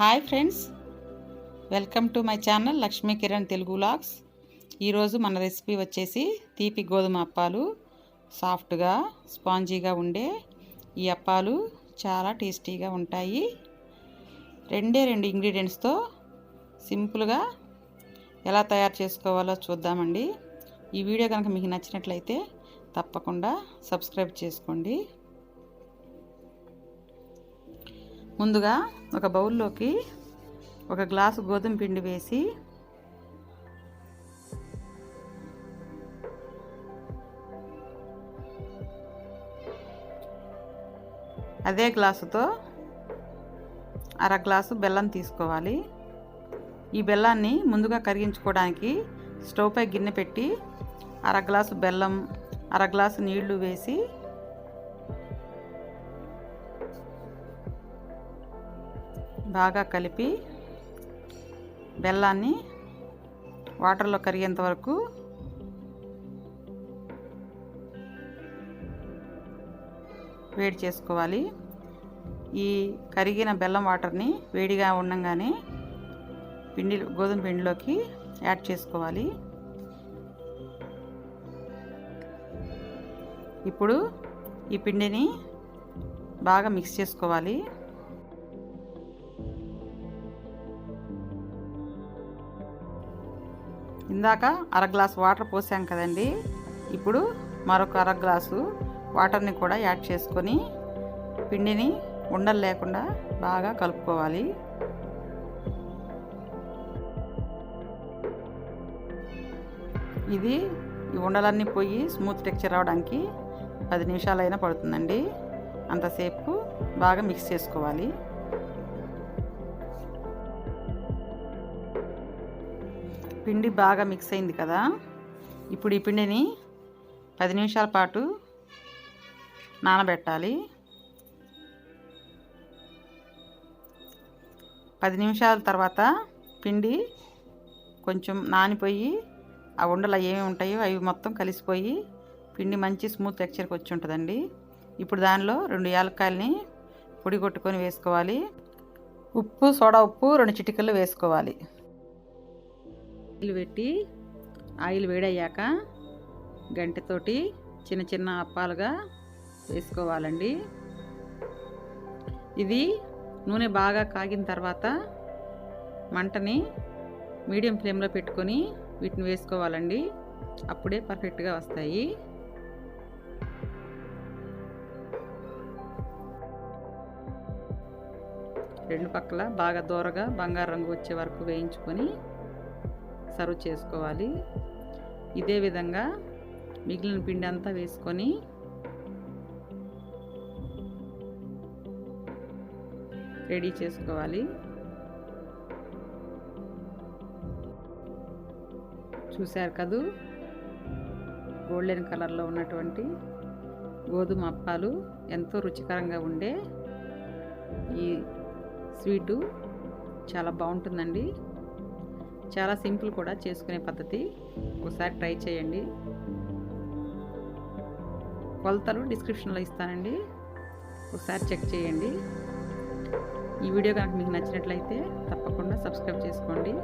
Hi friends, welcome to my channel Lakshmikiran Telugu vlogs. ఈరోజు మన recipe వచ్చేసి తీపి గోధుమ అప్పాలు. సాఫ్ట్గా స్పాంజీగా ఉండే ఈ అప్పాలు చాలా టేస్టీగా ఉంటాయి. రెండు ఇంగ్రీడియంట్స్తో సింపుల్గా ఎలా తయారు చేసుకోవాలో చూద్దామండి. ఈ వీడియో కనుక మీకు నచ్చినట్లయితే తప్పకుండా సబ్స్క్రైబ్ చేసుకోండి. ముందుగా ఒక బౌల్లోకి ఒక గ్లాసు గోధుమ పిండి వేసి అదే గ్లాసుతో అర గ్లాసు బెల్లం తీసుకోవాలి. ఈ బెల్లాన్ని ముందుగా కరిగించుకోవడానికి స్టవ్ పై గిన్నె పెట్టి అర గ్లాసు బెల్లం, అర గ్లాసు నీళ్లు వేసి బాగా కలిపి బెల్లాన్ని వాటర్లో కరిగేంత వరకు వేడి చేసుకోవాలి. ఈ కరిగిన బెల్లం వాటర్ని వేడిగా ఉండగానే గోధుమ పిండిలోకి యాడ్ చేసుకోవాలి. ఇప్పుడు ఈ పిండిని బాగా మిక్స్ చేసుకోవాలి. ఇందాక అర గ్లాసు వాటర్ పోసాం కదండి, ఇప్పుడు మరొక అర గ్లాసు వాటర్ని కూడా యాడ్ చేసుకొని పిండిని ఉండలు లేకుండా బాగా కలుపుకోవాలి. ఇది ఈ ఉండలన్నీ పోయి స్మూత్ టెక్చర్ రావడానికి 10 నిమిషాలైనా పడుతుందండి. అంతసేపు బాగా మిక్స్ చేసుకోవాలి. పిండి బాగా మిక్స్ అయింది కదా, ఇప్పుడు ఈ పిండిని 10 నిమిషాల పాటు నానబెట్టాలి. 10 నిమిషాల తర్వాత పిండి కొంచెం నానిపోయి ఆ ఉండలు ఏమేమి ఉంటాయో అవి మొత్తం కలిసిపోయి పిండి మంచి స్మూత్ టెక్చర్కి వచ్చి ఉంటుందండి. ఇప్పుడు దానిలో 2 యాలక్కాయలని పొడి కొట్టుకొని వేసుకోవాలి. ఉప్పు, సోడా ఉప్పు 2 చిటికలు వేసుకోవాలి. ఆయిల్ పెట్టి ఆయిల్ వేడయ్యాక గంటెతోటి చిన్న చిన్న అప్పాలుగా వేసుకోవాలండి. ఇది నూనె బాగా కాగిన తర్వాత మంటని మీడియం ఫ్లేమ్లో పెట్టుకొని వీటిని వేసుకోవాలండి. అప్పుడే పర్ఫెక్ట్గా వస్తాయి. రెండు పక్కల బాగా దూరగా బంగారు రంగు వచ్చే వరకు వేయించుకొని సర్వ్ చేసుకోవాలి. ఇదే విధంగా మిగిలిన పిండి అంతా వేసుకొని రెడీ చేసుకోవాలి. చూశారు కదూ, గోల్డెన్ కలర్లో ఉన్నటువంటి గోధుమ అప్పాలు ఎంతో రుచికరంగా ఉండే ఈ స్వీటు చాలా బాగుంటుందండి. చాలా సింపుల్ కూడా చేసుకునే పద్ధతి. ఒకసారి ట్రై చేయండి. కొలతలు డిస్క్రిప్షన్లో ఇస్తానండి, ఒకసారి చెక్ చేయండి. ఈ వీడియో కనుక మీకు నచ్చినట్లయితే తప్పకుండా సబ్స్క్రైబ్ చేసుకోండి.